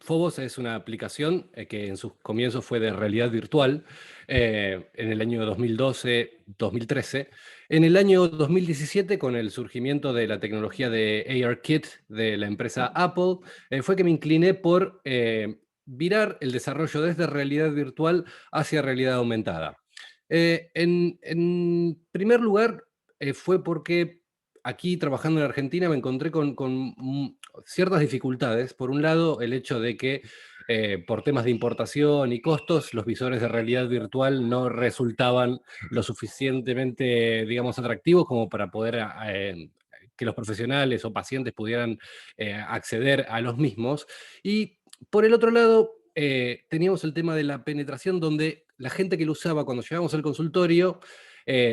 Phobos es una aplicación que en sus comienzos fue de realidad virtual en el año 2012-2013. En el año 2017, con el surgimiento de la tecnología de ARKit de la empresa Apple, fue que me incliné por virar el desarrollo desde realidad virtual hacia realidad aumentada. En primer lugar, fue porque aquí trabajando en Argentina me encontré con ciertas dificultades. Por un lado, el hecho de que por temas de importación y costos, los visores de realidad virtual no resultaban lo suficientemente, digamos, atractivos como para poder que los profesionales o pacientes pudieran acceder a los mismos. Y por el otro lado, teníamos el tema de la penetración, donde la gente que lo usaba cuando llegábamos al consultorio,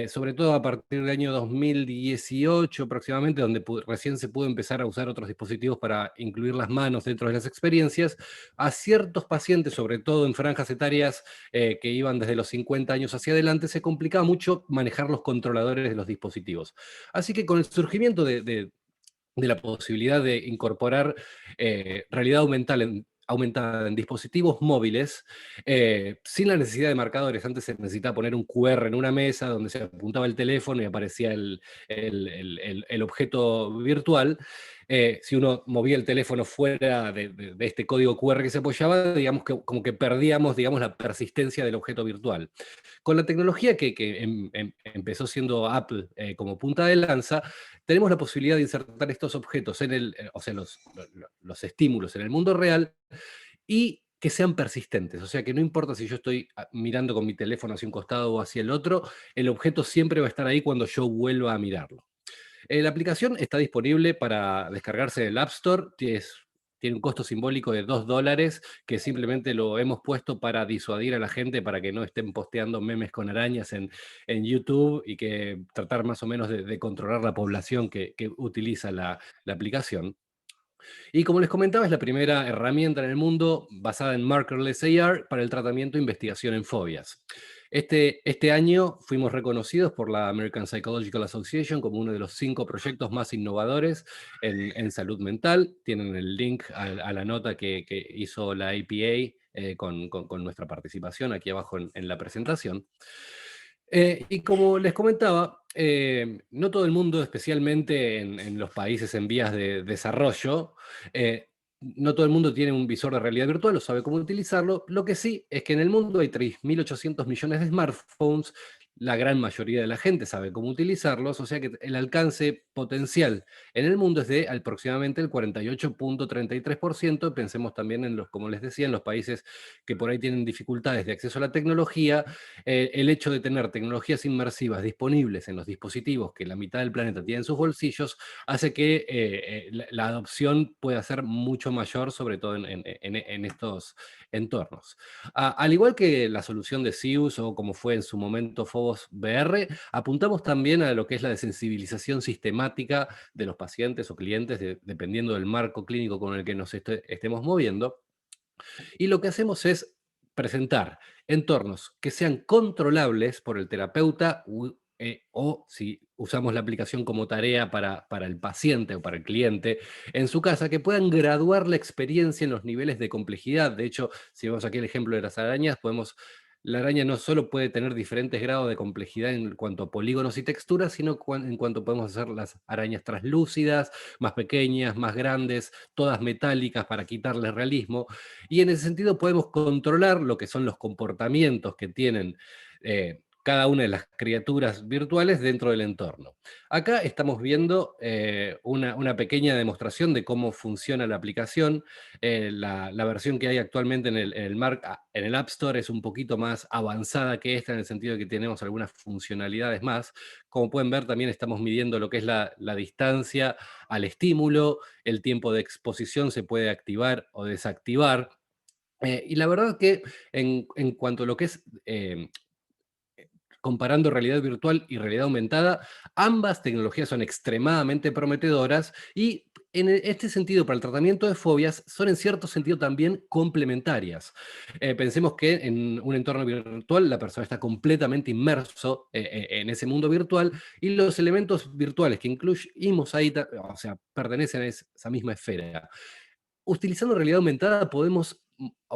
sobre todo a partir del año 2018 aproximadamente, donde recién se pudo empezar a usar otros dispositivos para incluir las manos dentro de las experiencias, a ciertos pacientes, sobre todo en franjas etarias que iban desde los 50 años hacia adelante, se complicaba mucho manejar los controladores de los dispositivos. Así que con el surgimiento de la posibilidad de incorporar realidad aumentada en dispositivos móviles, sin la necesidad de marcadores. Antes se necesitaba poner un QR en una mesa donde se apuntaba el teléfono y aparecía el objeto virtual. Si uno movía el teléfono fuera de este código QR que se apoyaba, digamos que como que perdíamos, digamos, la persistencia del objeto virtual. Con la tecnología que empezó siendo Apple como punta de lanza, tenemos la posibilidad de insertar estos objetos o sea, los estímulos en el mundo real y que sean persistentes. O sea, que no importa si yo estoy mirando con mi teléfono hacia un costado o hacia el otro, el objeto siempre va a estar ahí cuando yo vuelva a mirarlo. La aplicación está disponible para descargarse del App Store. Tiene un costo simbólico de $2, que simplemente lo hemos puesto para disuadir a la gente, para que no estén posteando memes con arañas en YouTube y que tratar más o menos de controlar la población que utiliza la aplicación. Y como les comentaba, es la primera herramienta en el mundo basada en markerless AR para el tratamiento e investigación en fobias. Este año fuimos reconocidos por la American Psychological Association como uno de los 5 proyectos más innovadores en salud mental. Tienen el link a la nota que hizo la APA con nuestra participación aquí abajo en la presentación. Y como les comentaba, no todo el mundo, especialmente en los países en vías de desarrollo, no todo el mundo tiene un visor de realidad virtual o sabe cómo utilizarlo. Lo que sí es que en el mundo hay 3.800 millones de smartphones, la gran mayoría de la gente sabe cómo utilizarlos, o sea que el alcance potencial en el mundo es de aproximadamente el 48,33%. Pensemos también en como les decía, en los países que por ahí tienen dificultades de acceso a la tecnología. El hecho de tener tecnologías inmersivas disponibles en los dispositivos que la mitad del planeta tiene en sus bolsillos hace que la adopción pueda ser mucho mayor, sobre todo en estos entornos. Al igual que la solución de Sius o como fue en su momento Phobos VR, apuntamos también a lo que es la desensibilización sistemática de los pacientes o clientes, dependiendo del marco clínico con el que nos estemos moviendo. Y lo que hacemos es presentar entornos que sean controlables por el terapeuta o si usamos la aplicación como tarea para el paciente o para el cliente en su casa, que puedan graduar la experiencia en los niveles de complejidad. De hecho, si vemos aquí el ejemplo de las arañas, la araña no solo puede tener diferentes grados de complejidad en cuanto a polígonos y texturas, sino en cuanto podemos hacer las arañas translúcidas, más pequeñas, más grandes, todas metálicas para quitarle realismo. Y en ese sentido podemos controlar lo que son los comportamientos que tienen cada una de las criaturas virtuales dentro del entorno. Acá estamos viendo una pequeña demostración de cómo funciona la aplicación. La versión que hay actualmente en el App Store es un poquito más avanzada que esta, en el sentido de que tenemos algunas funcionalidades más. Como pueden ver, también estamos midiendo lo que es la distancia al estímulo, el tiempo de exposición se puede activar o desactivar. Y la verdad que en cuanto a lo que es comparando realidad virtual y realidad aumentada, ambas tecnologías son extremadamente prometedoras y en este sentido, para el tratamiento de fobias, son en cierto sentido también complementarias. Pensemos que en un entorno virtual la persona está completamente inmerso en ese mundo virtual y los elementos virtuales que incluimos ahí, o sea, pertenecen a esa misma esfera. utilizando realidad aumentada podemos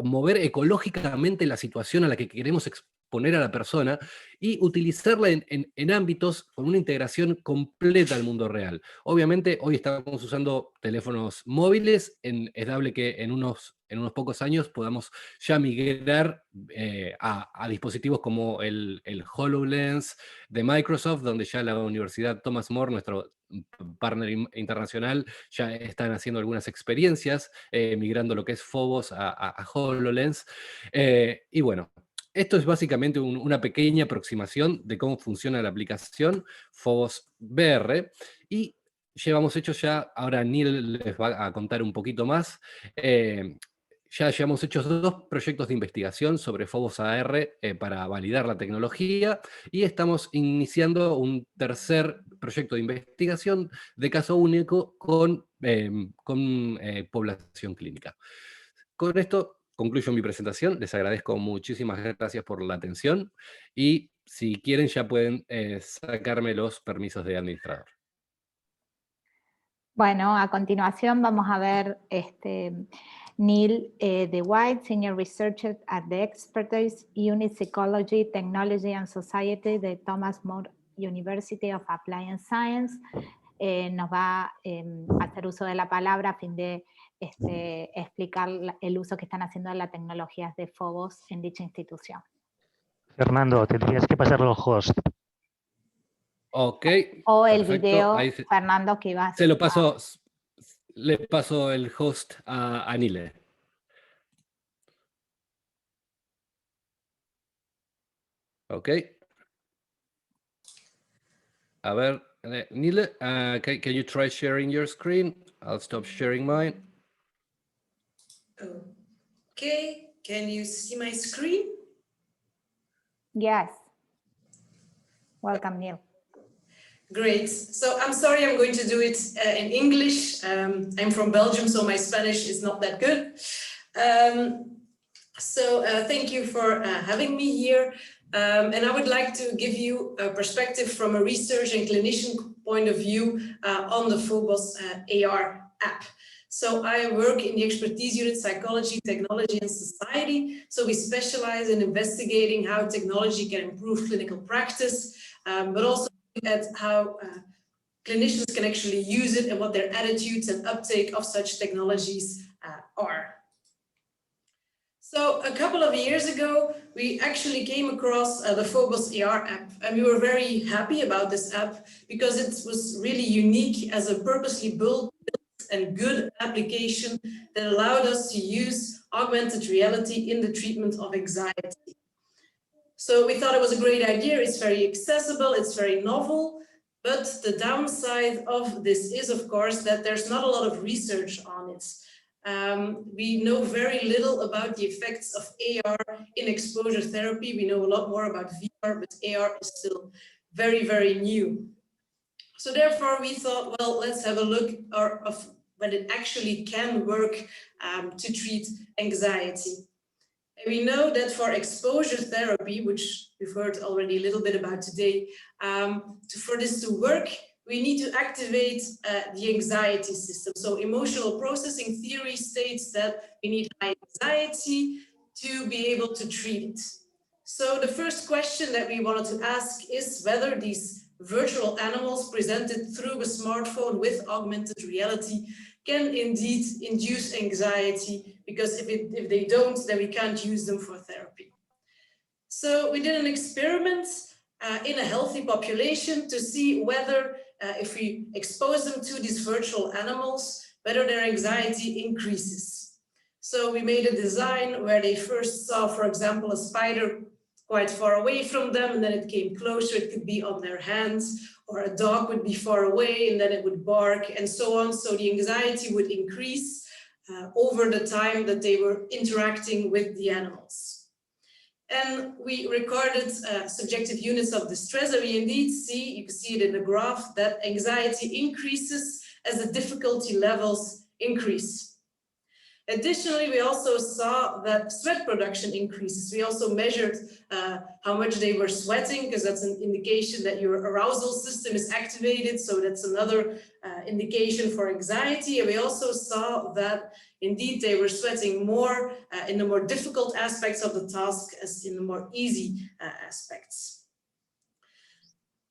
mover ecológicamente la situación a la que queremos exponer a la persona y utilizarla en ámbitos con una integración completa al mundo real. Obviamente hoy estamos usando teléfonos móviles, es dable que en unos pocos años podamos ya migrar a dispositivos como el HoloLens de Microsoft, donde ya la Universidad Thomas More, nuestro partner internacional, ya están haciendo algunas experiencias, migrando lo que es Phobos a HoloLens. Y bueno, esto es básicamente una pequeña aproximación de cómo funciona la aplicación Phobos VR, y llevamos hecho ya, ahora Neil les va a contar un poquito más, ya llevamos hecho 2 proyectos de investigación sobre Phobos AR para validar la tecnología, y estamos iniciando un tercer proyecto de investigación de caso único con población clínica. Con esto concluyo mi presentación, les agradezco muchísimas gracias por la atención, y si quieren ya pueden sacarme los permisos de administrador. Bueno, a continuación vamos a ver Neil DeWhite, Senior Researcher at the Expertise Unit Psychology, Technology and Society de Thomas More University of Applied Science. Nos va a hacer uso de la palabra a fin de explicar el uso que están haciendo de las tecnologías de Phobos en dicha institución. Fernando, tendrías que pasarlo al host. Ok. O el perfecto. video, Ahí Fernando, que ibas se lo paso, le paso el host a Nile. Ok. A ver, Nile, can you try sharing your screen? I'll stop sharing mine. Okay, can you see my screen? Yes. Welcome, Neil. Great. So I'm sorry, I'm going to do it in English. I'm from Belgium, so my Spanish is not that good. Thank you for having me here. And I would like to give you a perspective from a research and clinician point of view on the Phobos AR app. So I work in the expertise unit Psychology, Technology and Society. So we specialize in investigating how technology can improve clinical practice, but also at how clinicians can actually use it and what their attitudes and uptake of such technologies are. So a couple of years ago, we actually came across the Phobos AR app, and we were very happy about this app because it was really unique as a purposely built and good application that allowed us to use augmented reality in the treatment of anxiety. So we thought it was a great idea. It's very accessible, it's very novel, but the downside of this is, of course, that there's not a lot of research on it. We know very little about the effects of AR in exposure therapy. We know a lot more about VR, but AR is still very, very new. So therefore we thought, well, let's have a look of when it actually can work to treat anxiety. And we know that for exposure therapy, which we've heard already a little bit about today, for this to work, we need to activate the anxiety system. So emotional processing theory states that we need high anxiety to be able to treat it. So the first question that we wanted to ask is whether these virtual animals presented through a smartphone with augmented reality can indeed induce anxiety, because if they don't, then we can't use them for therapy. So we did an experiment in a healthy population to see whether if we expose them to these virtual animals, whether their anxiety increases. So we made a design where they first saw, for example, a spider quite far away from them, and then it came closer. It could be on their hands, or a dog would be far away and then it would bark, and so on. So the anxiety would increase over the time that they were interacting with the animals. And we recorded subjective units of distress, and we indeed see, you can see it in the graph, that anxiety increases as the difficulty levels increase. Additionally, we also saw that sweat production increases. We also measured how much they were sweating, because that's an indication that your arousal system is activated. So that's another indication for anxiety. And we also saw that indeed they were sweating more in the more difficult aspects of the task as in the more easy aspects.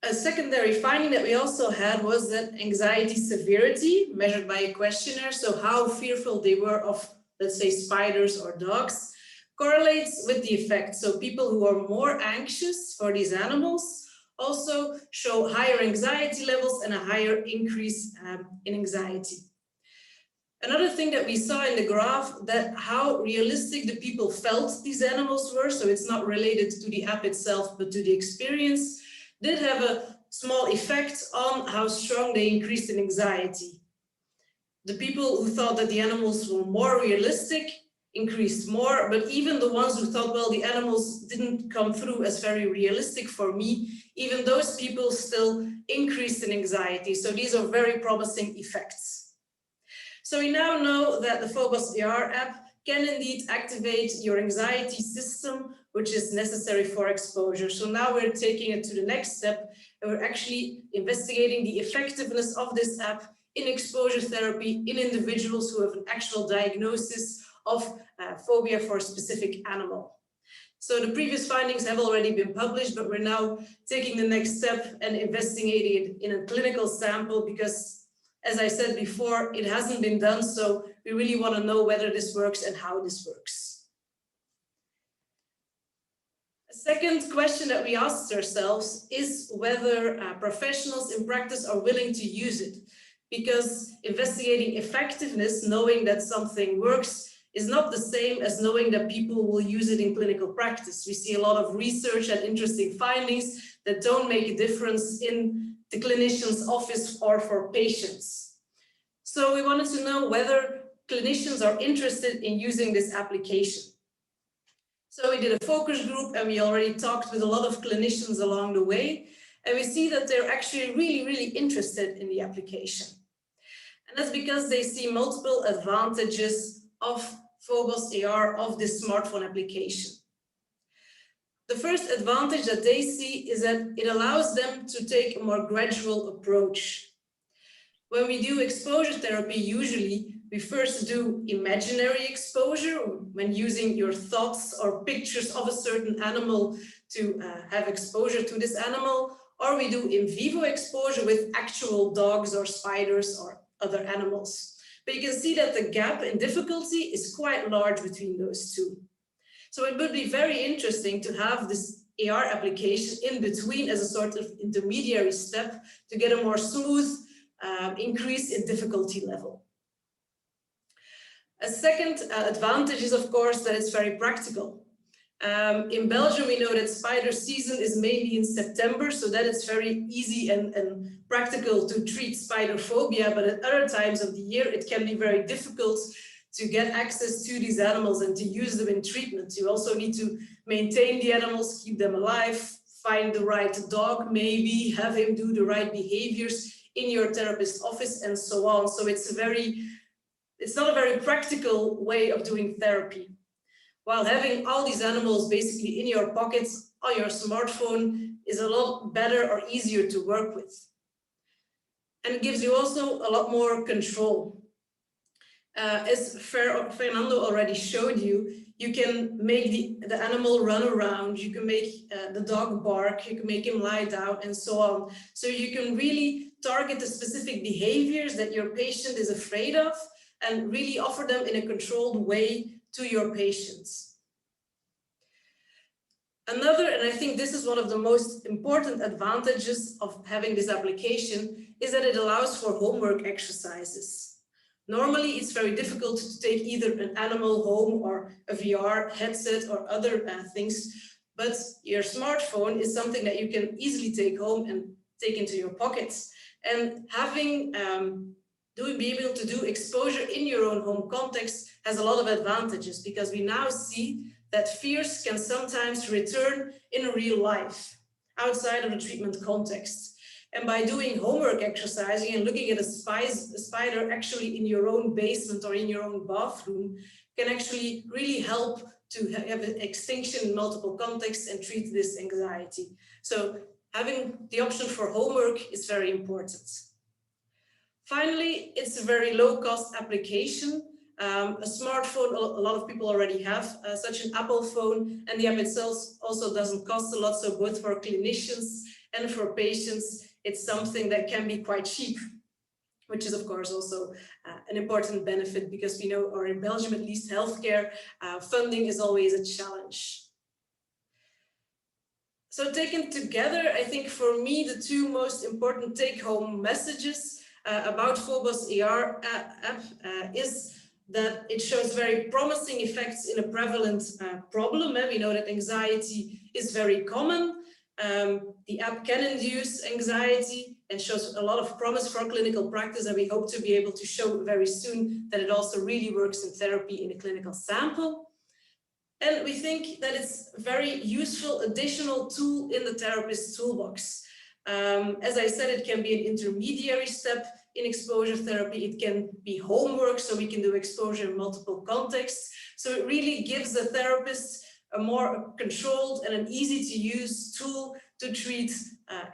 A secondary finding that we also had was that anxiety severity measured by a questionnaire, so how fearful they were of, let's say, spiders or dogs, correlates with the effect. So people who are more anxious for these animals also show higher anxiety levels and a higher increase in anxiety. Another thing that we saw in the graph, that how realistic the people felt these animals were, so it's not related to the app itself, but to the experience, did have a small effect on how strong they increased in anxiety. The people who thought that the animals were more realistic increased more, but even the ones who thought, well, the animals didn't come through as very realistic for me, even those people still increased in anxiety. So these are very promising effects. So we now know that the Phobos AR app can indeed activate your anxiety system, which is necessary for exposure. So now we're taking it to the next step, and we're actually investigating the effectiveness of this app in exposure therapy in individuals who have an actual diagnosis of phobia for a specific animal. So the previous findings have already been published, but we're now taking the next step and investigating it in a clinical sample because, as I said before, it hasn't been done, so we really want to know whether this works and how this works. A second question that we asked ourselves is whether professionals in practice are willing to use it, because investigating effectiveness, knowing that something works, is not the same as knowing that people will use it in clinical practice. We see a lot of research and interesting findings that don't make a difference in the clinician's office or for patients. So we wanted to know whether clinicians are interested in using this application. So we did a focus group and we already talked with a lot of clinicians along the way. And we see that they're actually really interested in the application. And that's because they see multiple advantages of Phobos AR, of this smartphone application. The first advantage that they see is that it allows them to take a more gradual approach. When we do exposure therapy, usually we first do imaginary exposure when using your thoughts or pictures of a certain animal to have exposure to this animal, or we do in vivo exposure with actual dogs or spiders or other animals. But you can see that the gap in difficulty is quite large between those two. So it would be very interesting to have this AR application in between as a sort of intermediary step to get a more smooth increase in difficulty level. A second advantage is, of course, that it's very practical. In Belgium, we know that spider season is mainly in September, so that it's very easy and practical to treat spider phobia, but at other times of the year, it can be very difficult to get access to these animals and to use them in treatment. You also need to maintain the animals, keep them alive, find the right dog, maybe have him do the right behaviors in your therapist's office and so on. So it's not a very practical way of doing therapy. While having all these animals basically in your pockets on your smartphone is a lot better or easier to work with. And it gives you also a lot more control. As Fernando already showed you, you can make the animal run around, you can make the dog bark, you can make him lie down and so on. So you can really target the specific behaviors that your patient is afraid of and really offer them in a controlled way to your patients. Another, and I think this is one of the most important advantages of having this application, is that it allows for homework exercises. Normally, it's very difficult to take either an animal home or a VR headset or other things, but your smartphone is something that you can easily take home and take into your pockets. And having be able to do exposure in your own home context has a lot of advantages, because we now see that fears can sometimes return in real life outside of the treatment context. And by doing homework exercising and looking at a spider actually in your own basement or in your own bathroom can actually really help to have an extinction in multiple contexts and treat this anxiety. So having the option for homework is very important. Finally, it's a very low-cost application. A smartphone, a lot of people already have such an Apple phone, and the app itself also doesn't cost a lot. So both for clinicians and for patients, it's something that can be quite cheap, which is of course also an important benefit, because we know, or in Belgium at least, healthcare funding is always a challenge. So taken together, I think for me, the two most important take-home messages about Phobos ER app is that it shows very promising effects in a prevalent problem. We know that anxiety is very common. The app can induce anxiety and shows a lot of promise for clinical practice, and we hope to be able to show very soon that it also really works in therapy in a clinical sample. And we think that it's a very useful additional tool in the therapist's toolbox. As I said, it can be an intermediary step in exposure therapy. It can be homework, so we can do exposure in multiple contexts. So it really gives the therapist a more controlled and an easy to use tool to treat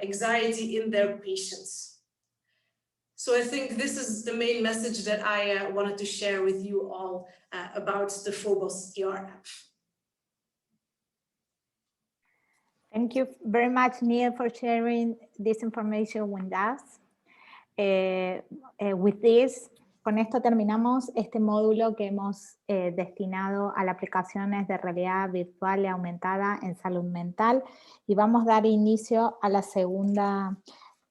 anxiety in their patients. So I think this is the main message that I wanted to share with you all about the Phobos ER app. Thank you very much, Neil, for sharing this information with us. Con esto terminamos este módulo que hemos destinado a las aplicaciones de realidad virtual y aumentada en salud mental, y vamos a dar inicio a la segunda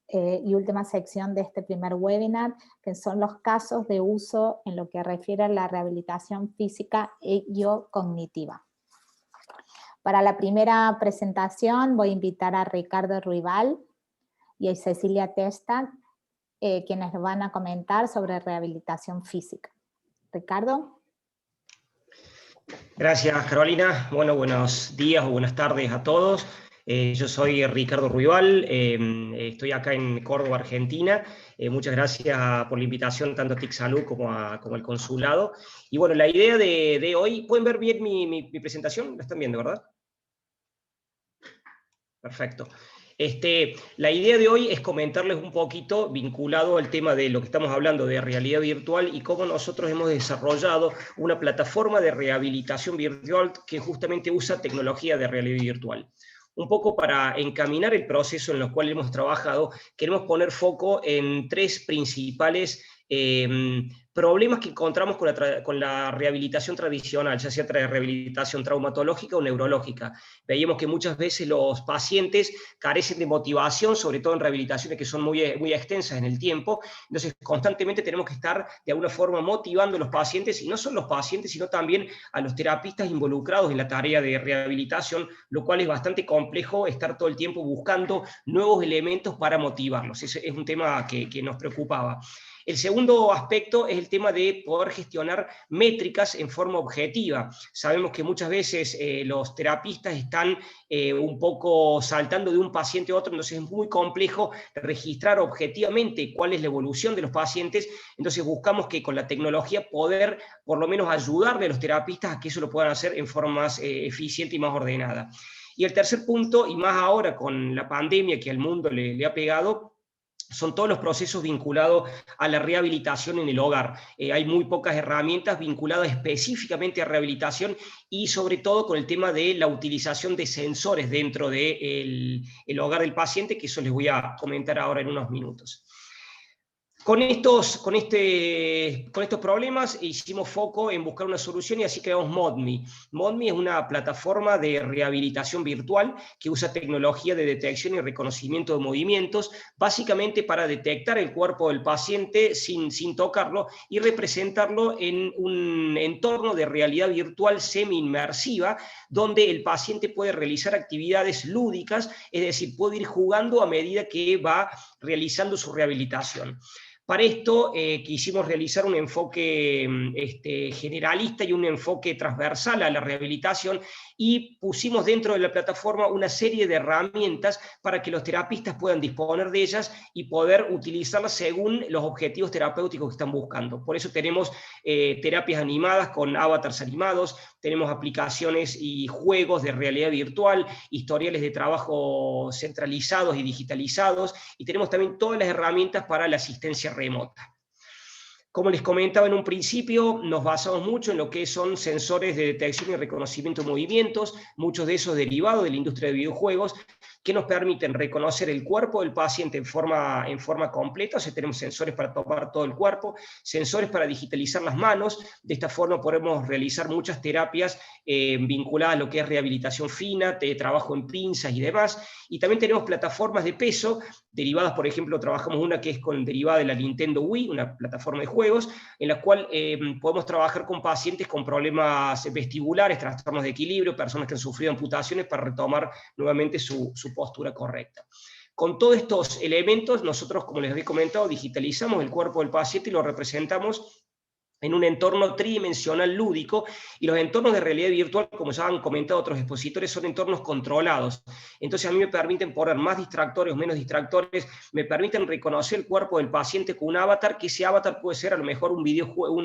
y última sección de este primer webinar, que son los casos de uso en lo que refiere a la rehabilitación física y o cognitiva. Para la primera presentación voy a invitar a Ricardo Ruibal y a Cecilia Testa, quienes van a comentar sobre rehabilitación física. Ricardo. Gracias, Carolina. Bueno, buenos días o buenas tardes a todos. Yo soy Ricardo Ruibal, estoy acá en Córdoba, Argentina. Muchas gracias por la invitación tanto a TIC Salud como al consulado. Y bueno, la idea de hoy, ¿pueden ver bien mi presentación? ¿La están viendo, verdad? Perfecto. La idea de hoy es comentarles un poquito vinculado al tema de lo que estamos hablando de realidad virtual y cómo nosotros hemos desarrollado una plataforma de rehabilitación virtual que justamente usa tecnología de realidad virtual. Un poco para encaminar el proceso en el cual hemos trabajado, queremos poner foco en tres principales problemas que encontramos con la rehabilitación tradicional, ya sea rehabilitación traumatológica o neurológica. Veíamos que muchas veces los pacientes carecen de motivación, sobre todo en rehabilitaciones que son muy extensas en el tiempo, entonces constantemente tenemos que estar de alguna forma motivando a los pacientes, y no solo los pacientes, sino también a los terapistas involucrados en la tarea de rehabilitación, lo cual es bastante complejo estar todo el tiempo buscando nuevos elementos para motivarlos. Ese es un tema que nos preocupaba. El segundo aspecto es el tema de poder gestionar métricas en forma objetiva. Sabemos que muchas veces los terapistas están un poco saltando de un paciente a otro, entonces es muy complejo registrar objetivamente cuál es la evolución de los pacientes, entonces buscamos que con la tecnología poder por lo menos ayudarle a los terapistas a que eso lo puedan hacer en forma más eficiente y más ordenada. Y el tercer punto, y más ahora con la pandemia que al mundo le ha pegado, son todos los procesos vinculados a la rehabilitación en el hogar. Hay muy pocas herramientas vinculadas específicamente a rehabilitación y sobre todo con el tema de la utilización de sensores dentro del hogar del paciente, que eso les voy a comentar ahora en unos minutos. Con estos problemas hicimos foco en buscar una solución y así creamos ModMe. ModMe es una plataforma de rehabilitación virtual que usa tecnología de detección y reconocimiento de movimientos, básicamente para detectar el cuerpo del paciente sin tocarlo y representarlo en un entorno de realidad virtual semi-inmersiva, donde el paciente puede realizar actividades lúdicas, es decir, puede ir jugando a medida que va realizando su rehabilitación. Para esto quisimos realizar un enfoque generalista y un enfoque transversal a la rehabilitación, y pusimos dentro de la plataforma una serie de herramientas para que los terapistas puedan disponer de ellas y poder utilizarlas según los objetivos terapéuticos que están buscando. Por eso tenemos terapias animadas con avatars animados, tenemos aplicaciones y juegos de realidad virtual, historiales de trabajo centralizados y digitalizados, y tenemos también todas las herramientas para la asistencia remota. Como les comentaba en un principio, nos basamos mucho en lo que son sensores de detección y reconocimiento de movimientos, muchos de esos derivados de la industria de videojuegos, que nos permiten reconocer el cuerpo del paciente en forma completa. O sea, tenemos sensores para tomar todo el cuerpo, sensores para digitalizar las manos. De esta forma podemos realizar muchas terapias vinculadas a lo que es rehabilitación fina, trabajo en pinzas y demás. Y también tenemos plataformas de peso, derivadas, por ejemplo, trabajamos una que es derivada de la Nintendo Wii, una plataforma de juegos, en la cual podemos trabajar con pacientes con problemas vestibulares, trastornos de equilibrio, personas que han sufrido amputaciones, para retomar nuevamente su postura correcta. Con todos estos elementos, nosotros, como les había comentado, digitalizamos el cuerpo del paciente y lo representamos en un entorno tridimensional lúdico, y los entornos de realidad virtual, como ya han comentado otros expositores, son entornos controlados. Entonces a mí me permiten poner más distractores o menos distractores, me permiten reconocer el cuerpo del paciente con un avatar, que ese avatar puede ser a lo mejor un videojuego,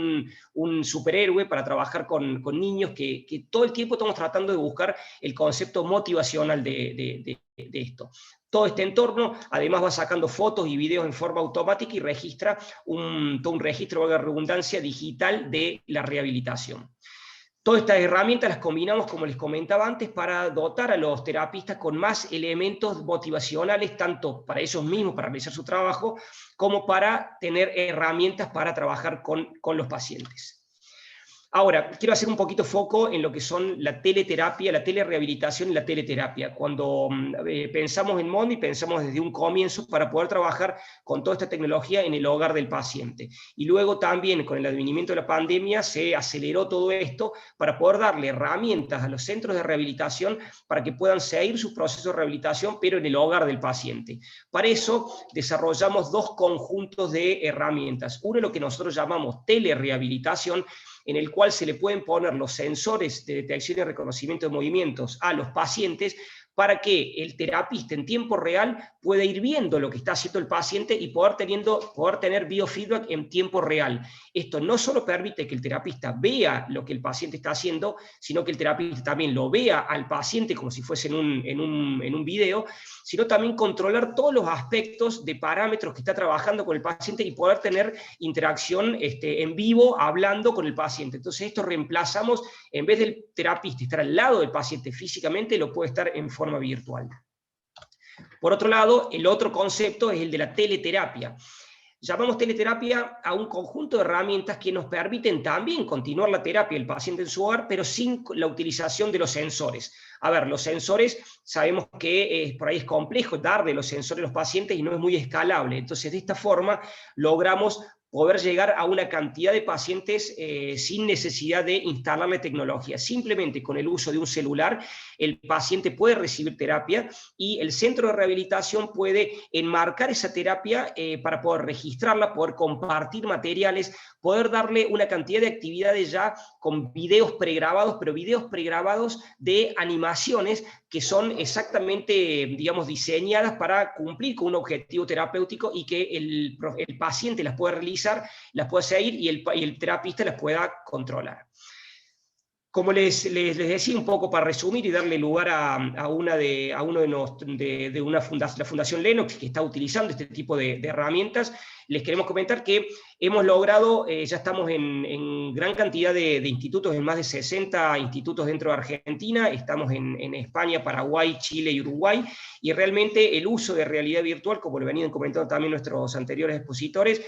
un superhéroe para trabajar con niños, que todo el tiempo estamos tratando de buscar el concepto motivacional de esto. Todo este entorno además va sacando fotos y videos en forma automática y registra todo un registro, valga la redundancia, digital de la rehabilitación. Todas estas herramientas las combinamos, como les comentaba antes, para dotar a los terapistas con más elementos motivacionales, tanto para ellos mismos, para realizar su trabajo, como para tener herramientas para trabajar con los pacientes. Ahora, quiero hacer un poquito foco en lo que son la teleterapia, la telerehabilitación y la teleterapia. Cuando pensamos en Mondi, pensamos desde un comienzo para poder trabajar con toda esta tecnología en el hogar del paciente. Y luego también, con el advenimiento de la pandemia, se aceleró todo esto para poder darle herramientas a los centros de rehabilitación para que puedan seguir sus procesos de rehabilitación, pero en el hogar del paciente. Para eso desarrollamos dos conjuntos de herramientas. Uno, lo que nosotros llamamos telerehabilitación, en el cual se le pueden poner los sensores de detección y reconocimiento de movimientos a los pacientes, para que el terapista en tiempo real pueda ir viendo lo que está haciendo el paciente y poder tener biofeedback en tiempo real. Esto no solo permite que el terapista vea lo que el paciente está haciendo, sino que el terapista también lo vea al paciente como si fuese en un video, sino también controlar todos los aspectos de parámetros que está trabajando con el paciente y poder tener interacción en vivo, hablando con el paciente. Entonces esto reemplazamos, en vez del terapista estar al lado del paciente físicamente, lo puede estar en forma virtual. Por otro lado, el otro concepto es el de la teleterapia. Llamamos teleterapia a un conjunto de herramientas que nos permiten también continuar la terapia del paciente en su hogar, pero sin la utilización de los sensores. A ver, los sensores, sabemos que por ahí es complejo darle los sensores a los pacientes y no es muy escalable. Entonces, de esta forma, logramos poder llegar a una cantidad de pacientes sin necesidad de instalarle tecnología. Simplemente con el uso de un celular, el paciente puede recibir terapia y el centro de rehabilitación puede enmarcar esa terapia para poder registrarla, poder compartir materiales, poder darle una cantidad de actividades ya con videos pregrabados, pero videos pregrabados de animaciones que son exactamente, digamos, diseñadas para cumplir con un objetivo terapéutico y que el paciente las pueda realizar, las pueda seguir y el terapista las pueda controlar. Como les decía, un poco para resumir y darle lugar a la Fundación Lennox, que está utilizando este tipo de herramientas, les queremos comentar que hemos logrado, ya estamos en gran cantidad de institutos, en más de 60 institutos dentro de Argentina, estamos en España, Paraguay, Chile y Uruguay, y realmente el uso de realidad virtual, como lo venían comentando también nuestros anteriores expositores,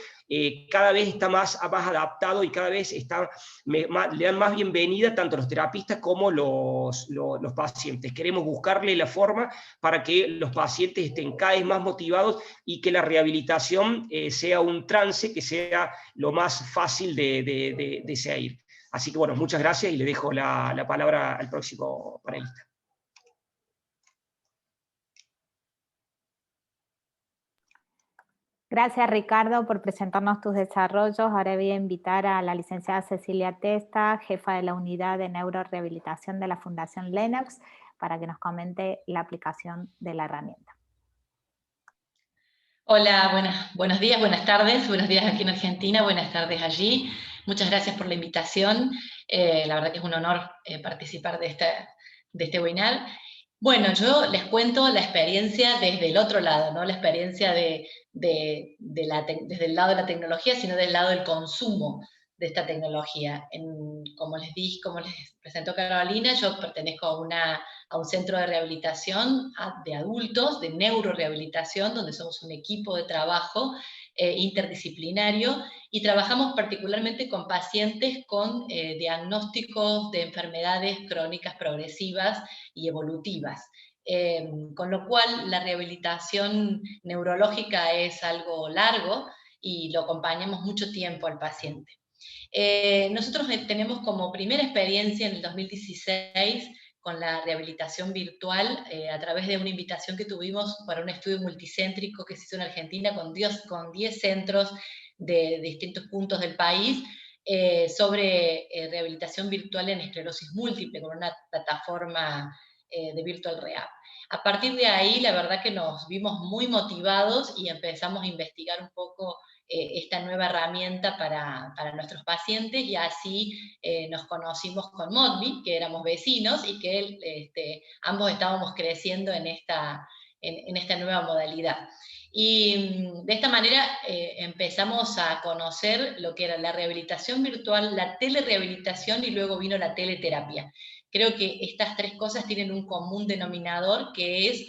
cada vez está más adaptado y cada vez le dan más bienvenida tanto los terapistas como los pacientes. Queremos buscarle la forma para que los pacientes estén cada vez más motivados y que la rehabilitación sea un trance que sea lo más fácil de seguir. Así que bueno, muchas gracias y le dejo la palabra al próximo panelista. Gracias, Ricardo, por presentarnos tus desarrollos. Ahora voy a invitar a la licenciada Cecilia Testa, jefa de la unidad de neurorehabilitación de la Fundación Lennox, para que nos comente la aplicación de la herramienta. Hola, buenos días, buenas tardes. Buenos días aquí en Argentina, buenas tardes allí. Muchas gracias por la invitación. La verdad que es un honor participar de este webinar. Bueno, yo les cuento la experiencia desde el otro lado, no la experiencia desde el lado de la tecnología, sino del lado del consumo de esta tecnología. Como les presentó Carolina, yo pertenezco a un centro de rehabilitación de adultos, de neurorehabilitación, donde somos un equipo de trabajo interdisciplinario, y trabajamos particularmente con pacientes con diagnósticos de enfermedades crónicas progresivas y evolutivas. Con lo cual la rehabilitación neurológica es algo largo y lo acompañamos mucho tiempo al paciente. Nosotros tenemos como primera experiencia en el 2016 con la rehabilitación virtual a través de una invitación que tuvimos para un estudio multicéntrico que se hizo en Argentina con 10 centros de distintos puntos del país sobre rehabilitación virtual en esclerosis múltiple con una plataforma de Virtual Rehab. A partir de ahí, la verdad que nos vimos muy motivados y empezamos a investigar un poco esta nueva herramienta para nuestros pacientes, y así nos conocimos con Modmi, que éramos vecinos y que ambos estábamos creciendo en esta nueva modalidad. Y de esta manera empezamos a conocer lo que era la rehabilitación virtual, la telerehabilitación, y luego vino la teleterapia. Creo que estas tres cosas tienen un común denominador, que es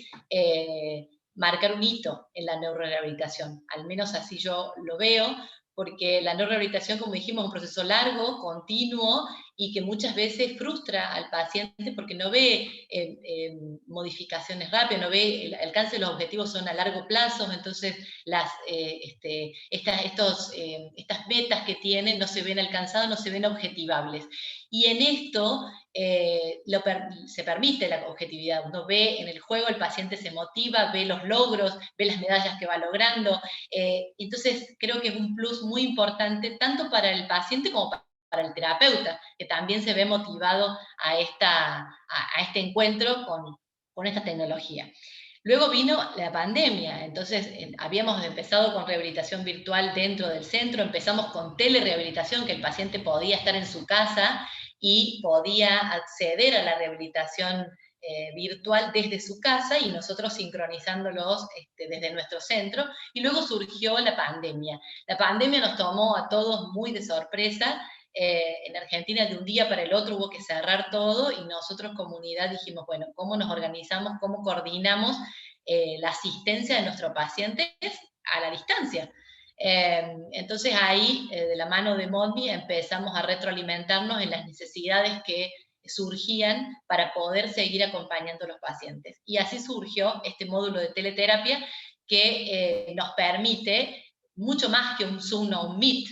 marcar un hito en la neurorehabilitación. Al menos así yo lo veo, porque la neurorehabilitación, como dijimos, es un proceso largo, continuo, y que muchas veces frustra al paciente porque no ve modificaciones rápidas, no ve el alcance de los objetivos son a largo plazo, entonces estas metas que tienen no se ven alcanzadas, no se ven objetivables. Y en esto se permite la objetividad. Uno ve en el juego, el paciente se motiva, ve los logros, ve las medallas que va logrando. Entonces creo que es un plus muy importante tanto para el paciente como para el terapeuta, que también se ve motivado a este encuentro con esta tecnología. Luego vino la pandemia, entonces habíamos empezado con rehabilitación virtual dentro del centro, empezamos con telerehabilitación, que el paciente podía estar en su casa y podía acceder a la rehabilitación virtual desde su casa, y nosotros sincronizándolos desde nuestro centro. Y luego surgió la pandemia. La pandemia nos tomó a todos muy de sorpresa. En Argentina de un día para el otro hubo que cerrar todo, y nosotros comunidad dijimos, bueno, ¿cómo nos organizamos? ¿Cómo coordinamos la asistencia de nuestros pacientes a la distancia? Entonces ahí, de la mano de Modmi, empezamos a retroalimentarnos en las necesidades que surgían para poder seguir acompañando a los pacientes. Y así surgió este módulo de teleterapia que nos permite, mucho más que un Zoom o un Meet,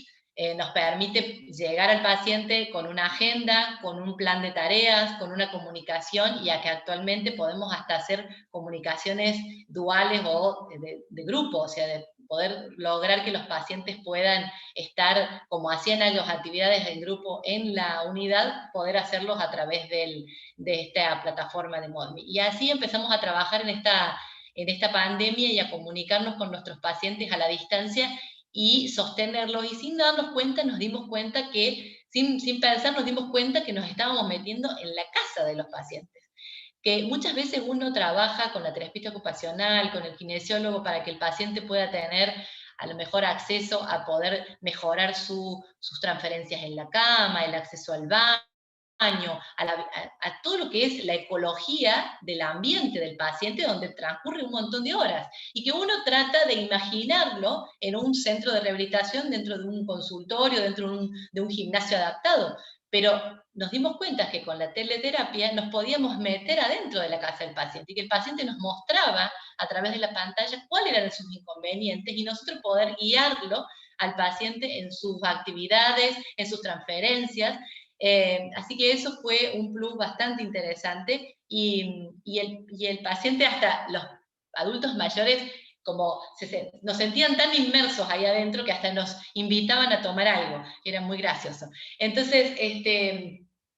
nos permite llegar al paciente con una agenda, con un plan de tareas, con una comunicación, y a que actualmente podemos hasta hacer comunicaciones duales o de grupo, o sea, de poder lograr que los pacientes puedan estar, como hacían las actividades en grupo en la unidad, poder hacerlos a través de esta plataforma de Modmi. Y así empezamos a trabajar en esta pandemia y a comunicarnos con nuestros pacientes a la distancia y sostenerlos, y sin darnos cuenta nos dimos cuenta que, sin pensar, nos dimos cuenta que nos estábamos metiendo en la casa de los pacientes. Que muchas veces uno trabaja con la terapista ocupacional, con el kinesiólogo, para que el paciente pueda tener a lo mejor acceso a poder mejorar sus transferencias en la cama, el acceso al baño, a todo lo que es la ecología del ambiente del paciente, donde transcurre un montón de horas, y que uno trata de imaginarlo en un centro de rehabilitación, dentro de un consultorio, dentro de un gimnasio adaptado. Pero nos dimos cuenta que con la teleterapia nos podíamos meter adentro de la casa del paciente, y que el paciente nos mostraba a través de la pantalla cuáles eran sus inconvenientes, y nosotros poder guiarlo al paciente en sus actividades, en sus transferencias. Así que eso fue un plus bastante interesante, y el paciente, hasta los adultos mayores, nos sentían tan inmersos ahí adentro que hasta nos invitaban a tomar algo, que era muy gracioso. Entonces,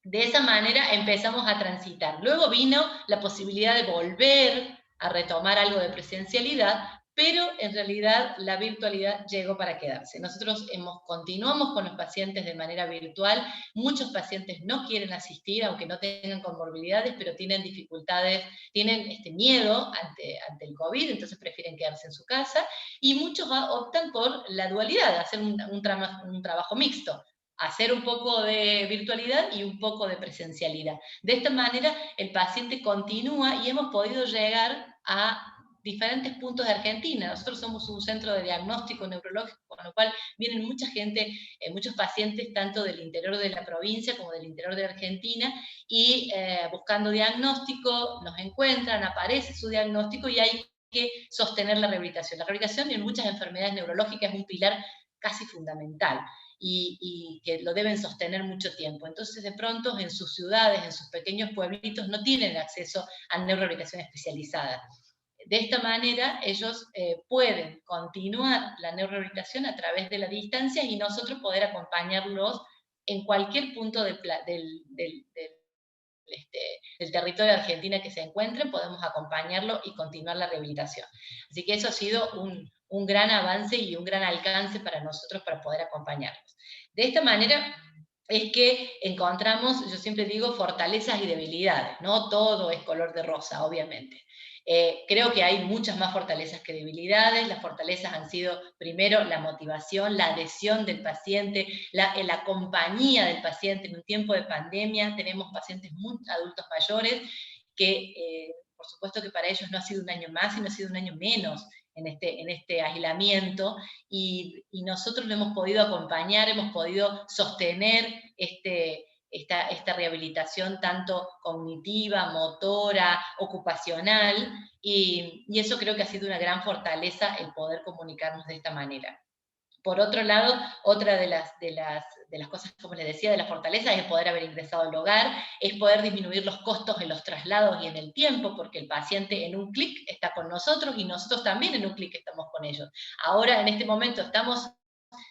de esa manera empezamos a transitar. Luego vino la posibilidad de volver a retomar algo de presencialidad, pero en realidad la virtualidad llegó para quedarse. Nosotros continuamos con los pacientes de manera virtual, muchos pacientes no quieren asistir, aunque no tengan comorbilidades, pero tienen dificultades, tienen miedo ante el COVID, entonces prefieren quedarse en su casa, y muchos optan por la dualidad, hacer un trabajo mixto, hacer un poco de virtualidad y un poco de presencialidad. De esta manera el paciente continúa y hemos podido llegar a diferentes puntos de Argentina. Nosotros somos un centro de diagnóstico neurológico, con lo cual vienen mucha gente, muchos pacientes tanto del interior de la provincia como del interior de Argentina, y buscando diagnóstico, nos encuentran, aparece su diagnóstico y hay que sostener la rehabilitación. La rehabilitación en muchas enfermedades neurológicas es un pilar casi fundamental, y que lo deben sostener mucho tiempo. Entonces, de pronto, en sus ciudades, en sus pequeños pueblitos, no tienen acceso a neurorehabilitación especializada. De esta manera, ellos pueden continuar la neurorehabilitación a través de la distancia y nosotros poder acompañarlos en cualquier punto del territorio de Argentina que se encuentren, podemos acompañarlo y continuar la rehabilitación. Así que eso ha sido un gran avance y un gran alcance para nosotros para poder acompañarlos. De esta manera es que encontramos, yo siempre digo, fortalezas y debilidades, no todo es color de rosa, obviamente. Creo que hay muchas más fortalezas que debilidades. Las fortalezas han sido, primero, la motivación, la adhesión del paciente, la compañía del paciente. En un tiempo de pandemia tenemos pacientes muy adultos mayores que, por supuesto que para ellos no ha sido un año más, sino ha sido un año menos en este aislamiento, y nosotros lo hemos podido acompañar, hemos podido sostener esta rehabilitación tanto cognitiva, motora, ocupacional, y eso creo que ha sido una gran fortaleza el poder comunicarnos de esta manera. Por otro lado, otra de las cosas, como les decía, de las fortalezas es poder haber ingresado al hogar, es poder disminuir los costos en los traslados y en el tiempo, porque el paciente en un clic está con nosotros y nosotros también en un clic estamos con ellos. Ahora, en este momento, estamos,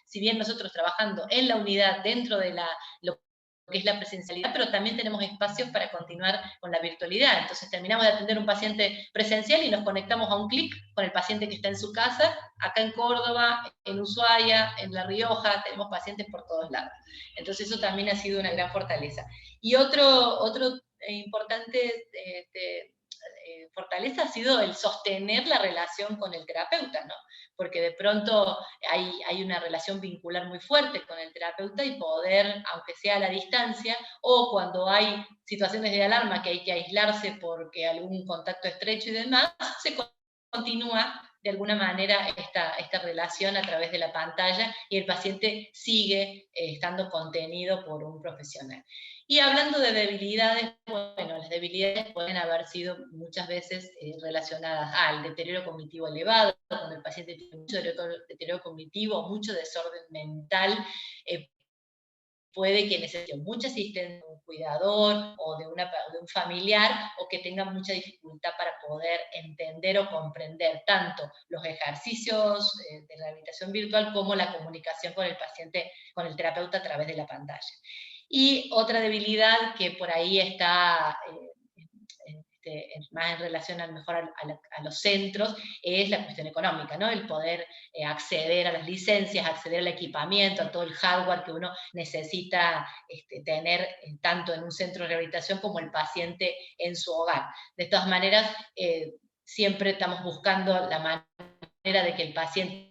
si bien nosotros trabajando en la unidad dentro de lo que es la presencialidad, pero también tenemos espacios para continuar con la virtualidad. Entonces terminamos de atender un paciente presencial y nos conectamos a un clic con el paciente que está en su casa, acá en Córdoba, en Ushuaia, en La Rioja, tenemos pacientes por todos lados. Entonces eso también ha sido una gran fortaleza. Y otro importante fortaleza ha sido el sostener la relación con el terapeuta, ¿no? Porque de pronto hay una relación vincular muy fuerte con el terapeuta, y poder, aunque sea a la distancia, o cuando hay situaciones de alarma que hay que aislarse porque algún contacto estrecho y demás, se continúa de alguna manera esta relación a través de la pantalla, y el paciente sigue estando contenido por un profesional. Y hablando de debilidades, bueno, las debilidades pueden haber sido muchas veces relacionadas al deterioro cognitivo elevado, cuando el paciente tiene mucho deterioro cognitivo, mucho desorden mental, puede que necesite mucha asistencia de un cuidador o de un familiar, o que tenga mucha dificultad para poder entender o comprender tanto los ejercicios de rehabilitación virtual como la comunicación con el paciente, con el terapeuta a través de la pantalla. Y otra debilidad que por ahí está más en relación a lo mejor a los centros, es la cuestión económica, ¿no? El poder acceder a las licencias, acceder al equipamiento, a todo el hardware que uno necesita tener tanto en un centro de rehabilitación como el paciente en su hogar. De todas maneras, siempre estamos buscando la manera de que el paciente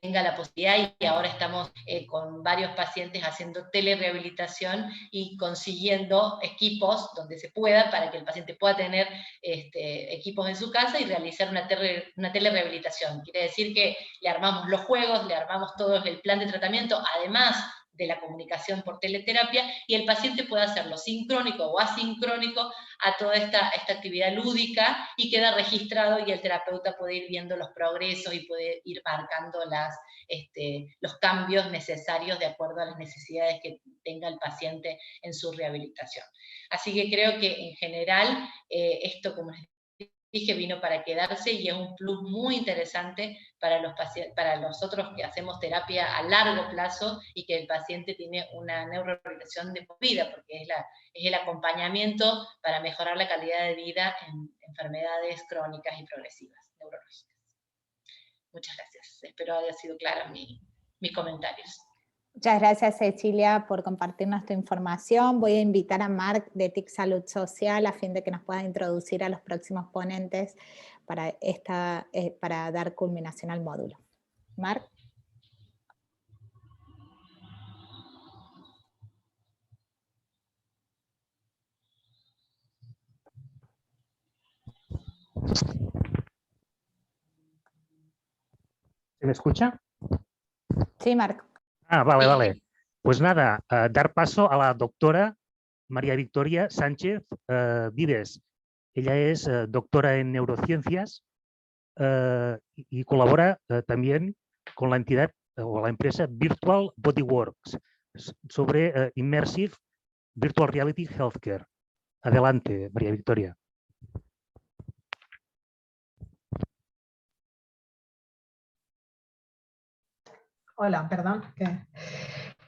tenga la posibilidad, y ahora estamos con varios pacientes haciendo telerehabilitación y consiguiendo equipos donde se pueda, para que el paciente pueda tener equipos en su casa y realizar una telerehabilitación. Quiere decir que le armamos los juegos, le armamos todo el plan de tratamiento, además de la comunicación por teleterapia, y el paciente puede hacerlo sincrónico o asincrónico a toda esta actividad lúdica, y queda registrado, y el terapeuta puede ir viendo los progresos y puede ir marcando los cambios necesarios de acuerdo a las necesidades que tenga el paciente en su rehabilitación. Así que creo que en general esto, como les que vino para quedarse y es un plus muy interesante para los pacientes, para nosotros que hacemos terapia a largo plazo y que el paciente tiene una neurorehabilitación de por vida, porque es el acompañamiento para mejorar la calidad de vida en enfermedades crónicas y progresivas neurológicas. Muchas gracias. Espero haya sido clara mis comentarios. Muchas gracias, Cecilia, por compartirnos tu información. Voy a invitar a Marc de TIC Salud Social a fin de que nos pueda introducir a los próximos ponentes para dar culminación al módulo. Marc. ¿Se me escucha? Sí, Marc. Ah, vale. Pues nada, dar paso a la doctora María Victoria Sánchez Vives. Ella es doctora en neurociencias y colabora también con la entidad o la empresa Virtual Bodyworks sobre Immersive Virtual Reality Healthcare. Adelante, María Victoria. Hola, perdón, que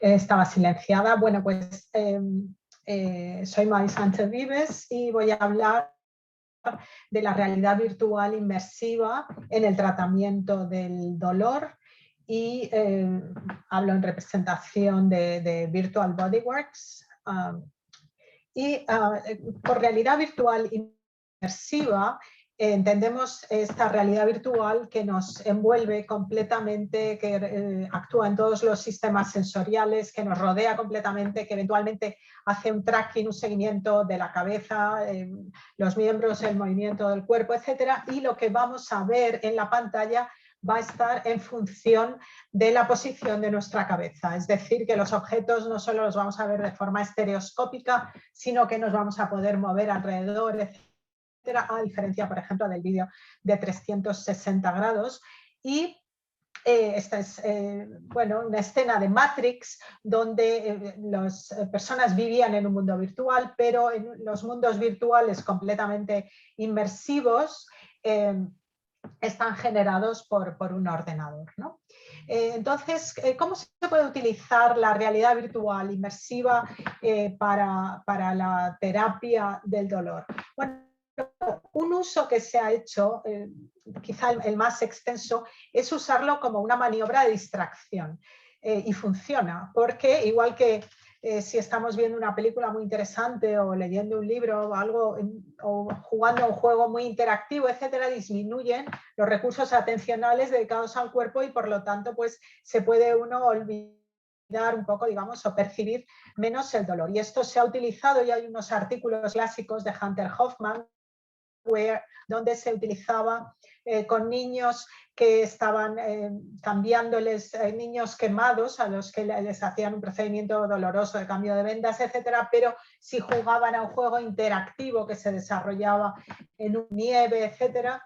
estaba silenciada. Bueno, pues soy María Sánchez Vives y voy a hablar de la realidad virtual inmersiva en el tratamiento del dolor y hablo en representación de Virtual Bodyworks. Por realidad virtual inmersiva entendemos esta realidad virtual que nos envuelve completamente, que actúa en todos los sistemas sensoriales, que nos rodea completamente, que eventualmente hace un tracking, un seguimiento de la cabeza, los miembros, el movimiento del cuerpo, etcétera, y lo que vamos a ver en la pantalla va a estar en función de la posición de nuestra cabeza. Es decir, que los objetos no solo los vamos a ver de forma estereoscópica, sino que nos vamos a poder mover alrededor, etcétera, a diferencia, por ejemplo, del vídeo de 360 grados. Y esta es una escena de Matrix donde las personas vivían en un mundo virtual, pero en los mundos virtuales completamente inmersivos están generados por un ordenador, ¿no? Entonces, ¿cómo se puede utilizar la realidad virtual inmersiva para la terapia del dolor? Bueno, un uso que se ha hecho, quizá el más extenso, es usarlo como una maniobra de distracción. Y funciona, porque igual que si estamos viendo una película muy interesante o leyendo un libro o algo, o jugando a un juego muy interactivo, etcétera, disminuyen los recursos atencionales dedicados al cuerpo y por lo tanto pues se puede uno olvidar un poco, digamos, o percibir menos el dolor. Y esto se ha utilizado, y hay unos artículos clásicos de Hunter Hoffman donde se utilizaba con niños que estaban cambiándoles, niños quemados a los que les hacían un procedimiento doloroso de cambio de vendas, etcétera, pero si jugaban a un juego interactivo que se desarrollaba en un nieve, etcétera,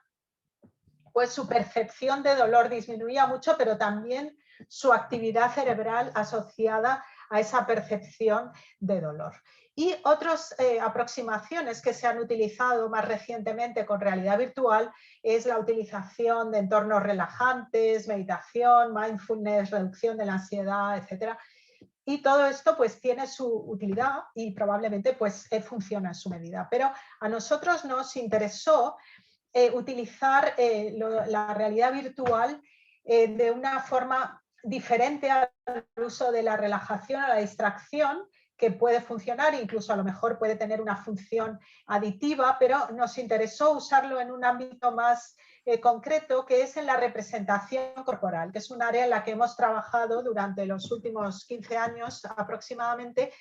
pues su percepción de dolor disminuía mucho, pero también su actividad cerebral asociada a esa percepción de dolor. Y otras aproximaciones que se han utilizado más recientemente con realidad virtual es la utilización de entornos relajantes, meditación, mindfulness, reducción de la ansiedad, etcétera. Y todo esto pues tiene su utilidad y probablemente pues funciona en su medida. Pero a nosotros nos interesó utilizar la realidad virtual de una forma diferente al uso de la relajación, a la distracción, que puede funcionar, incluso a lo mejor puede tener una función aditiva, pero nos interesó usarlo en un ámbito más concreto, que es en la representación corporal, que es un área en la que hemos trabajado durante los últimos 15 años aproximadamente,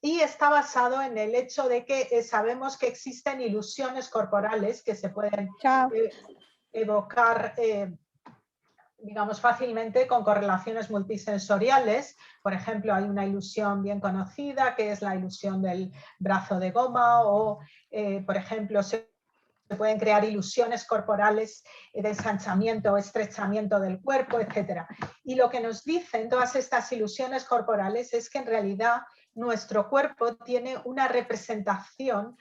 y está basado en el hecho de que sabemos que existen ilusiones corporales que se pueden evocar digamos, fácilmente con correlaciones multisensoriales. Por ejemplo, hay una ilusión bien conocida que es la ilusión del brazo de goma o, por ejemplo, se pueden crear ilusiones corporales de ensanchamiento o estrechamiento del cuerpo, etc. Y lo que nos dicen todas estas ilusiones corporales es que en realidad nuestro cuerpo tiene una representación,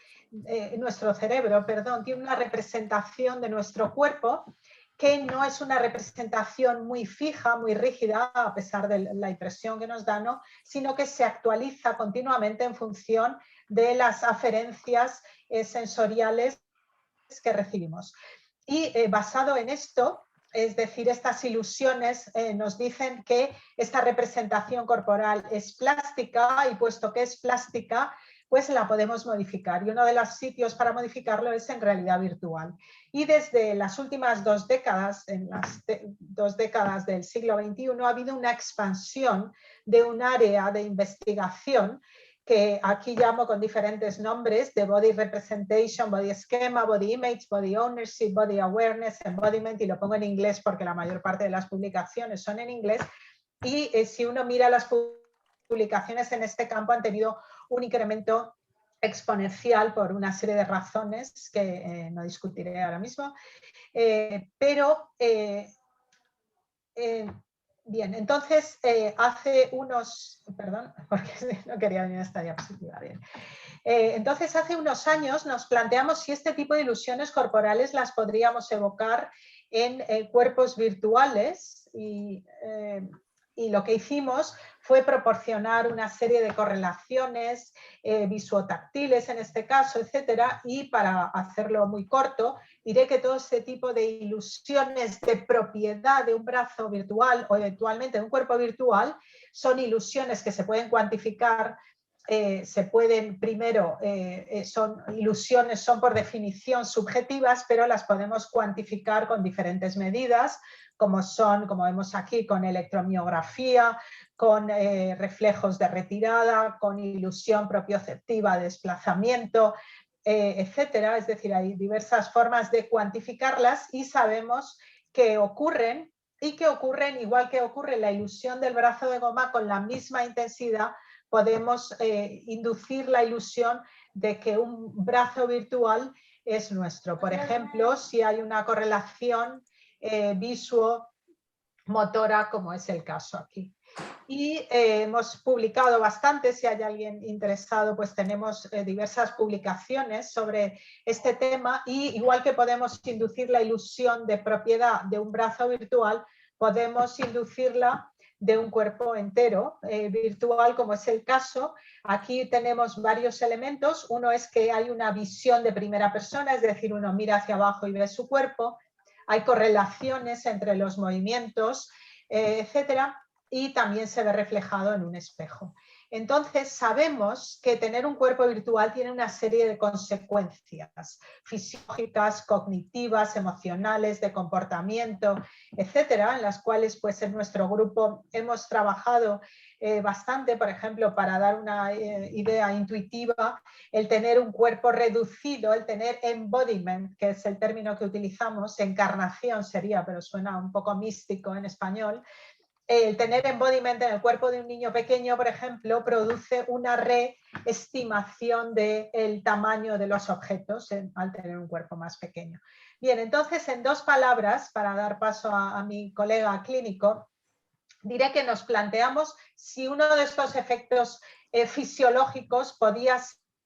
nuestro cerebro, perdón, tiene una representación de nuestro cuerpo que no es una representación muy fija, muy rígida, a pesar de la impresión que nos da, ¿no? Sino que se actualiza continuamente en función de las aferencias sensoriales que recibimos. Y basado en esto, es decir, estas ilusiones nos dicen que esta representación corporal es plástica y puesto que es plástica, pues la podemos modificar. Y uno de los sitios para modificarlo es en realidad virtual. Y desde las últimas 2 décadas, en las 2 décadas del siglo XXI, ha habido una expansión de un área de investigación que aquí llamo con diferentes nombres, de Body Representation, Body Schema, Body Image, Body Ownership, Body Awareness, Embodiment, y lo pongo en inglés porque la mayor parte de las publicaciones son en inglés, y si uno mira las publicaciones en este campo han tenido un incremento exponencial por una serie de razones que no discutiré ahora mismo, bien, entonces hace unos, perdón, porque no quería venir a esta diapositiva, bien. Entonces hace unos años nos planteamos si este tipo de ilusiones corporales las podríamos evocar en cuerpos virtuales y lo que hicimos fue proporcionar una serie de correlaciones visuotáctiles en este caso, etcétera, y para hacerlo muy corto, diré que todo este tipo de ilusiones de propiedad de un brazo virtual o eventualmente de un cuerpo virtual son ilusiones que se pueden cuantificar, se pueden primero, son ilusiones, son por definición subjetivas, pero las podemos cuantificar con diferentes medidas, como son, como vemos aquí, con electromiografía, con reflejos de retirada, con ilusión propioceptiva de desplazamiento, etcétera. Es decir, hay diversas formas de cuantificarlas y sabemos que ocurren y que ocurren igual que ocurre la ilusión del brazo de goma con la misma intensidad. Podemos inducir la ilusión de que un brazo virtual es nuestro. Por ejemplo, si hay una correlación visuo-motora, como es el caso aquí. Y hemos publicado bastante, si hay alguien interesado, pues tenemos diversas publicaciones sobre este tema y igual que podemos inducir la ilusión de propiedad de un brazo virtual, podemos inducirla de un cuerpo entero virtual, como es el caso. Aquí tenemos varios elementos. Uno es que hay una visión de primera persona, es decir, uno mira hacia abajo y ve su cuerpo. Hay correlaciones entre los movimientos, etcétera, y también se ve reflejado en un espejo. Entonces sabemos que tener un cuerpo virtual tiene una serie de consecuencias fisiológicas, cognitivas, emocionales, de comportamiento, etcétera, en las cuales pues en nuestro grupo hemos trabajado bastante, por ejemplo, para dar una idea intuitiva, el tener un cuerpo reducido, el tener embodiment, que es el término que utilizamos, encarnación sería, pero suena un poco místico en español. El tener embodiment en el cuerpo de un niño pequeño, por ejemplo, produce una reestimación del tamaño de los objetos al tener un cuerpo más pequeño. Bien, entonces, en 2 palabras, para dar paso a mi colega clínico, diré que nos planteamos si uno de estos efectos fisiológicos podía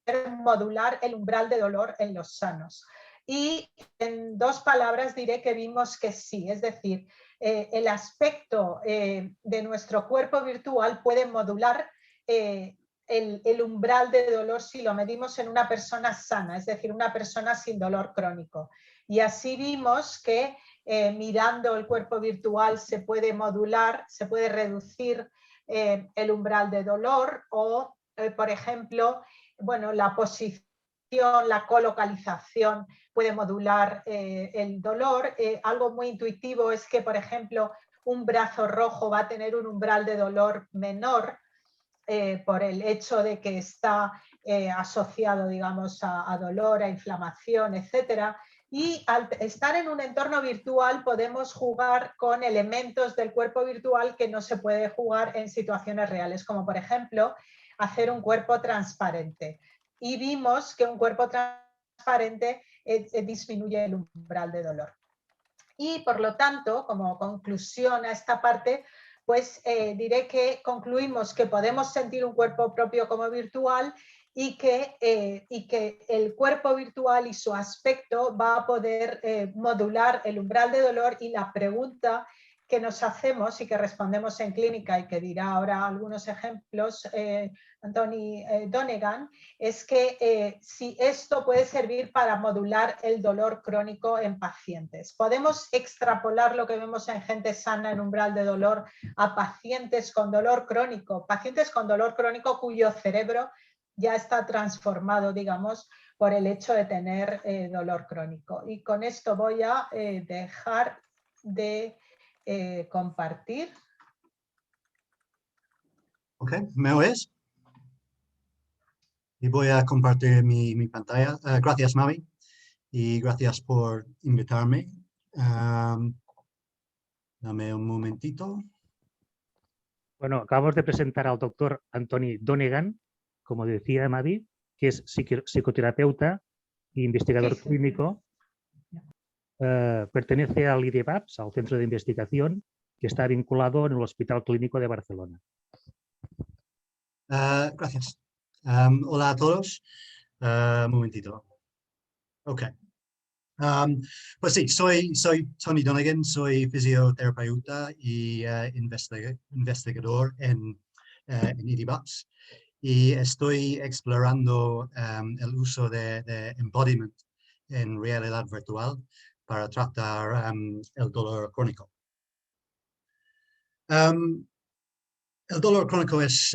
ser modular el umbral de dolor en los sanos. Y en 2 palabras diré que vimos que sí, es decir, el aspecto de nuestro cuerpo virtual puede modular el umbral de dolor si lo medimos en una persona sana, es decir, una persona sin dolor crónico. Y así vimos que mirando el cuerpo virtual se puede modular, se puede reducir el umbral de dolor o, por ejemplo, bueno, la posición, la colocalización puede modular el dolor. Algo muy intuitivo es que, por ejemplo, un brazo rojo va a tener un umbral de dolor menor por el hecho de que está asociado, digamos, a dolor, a inflamación, etcétera. Y al estar en un entorno virtual podemos jugar con elementos del cuerpo virtual que no se puede jugar en situaciones reales, como por ejemplo hacer un cuerpo transparente. Y vimos que un cuerpo transparente disminuye el umbral de dolor. Y por lo tanto, como conclusión a esta parte, pues diré que concluimos que podemos sentir un cuerpo propio como virtual y que el cuerpo virtual y su aspecto va a poder modular el umbral de dolor, y la pregunta que nos hacemos y que respondemos en clínica y que dirá ahora algunos ejemplos Anthony Donegan, es que si esto puede servir para modular el dolor crónico en pacientes. Podemos extrapolar lo que vemos en gente sana en umbral de dolor a pacientes con dolor crónico cuyo cerebro ya está transformado, digamos, por el hecho de tener dolor crónico. Y con esto voy a dejar de compartir. Ok, ¿me oyes? Y voy a compartir mi pantalla. Gracias, Mavi, y gracias por invitarme. Dame un momentito. Bueno, acabamos de presentar al doctor Anthony Donegan, como decía Mavi, que es psicoterapeuta e investigador clínico. Pertenece al IDEVAPS, al centro de investigación, que está vinculado en el Hospital Clínico de Barcelona. Gracias. Hola a todos. Un momentito. Ok. Pues sí, soy Tony Donegan, soy fisioterapeuta y investigador en IDEVAPS, y estoy explorando el uso de embodiment en realidad virtual para tratar el dolor crónico. El dolor crónico es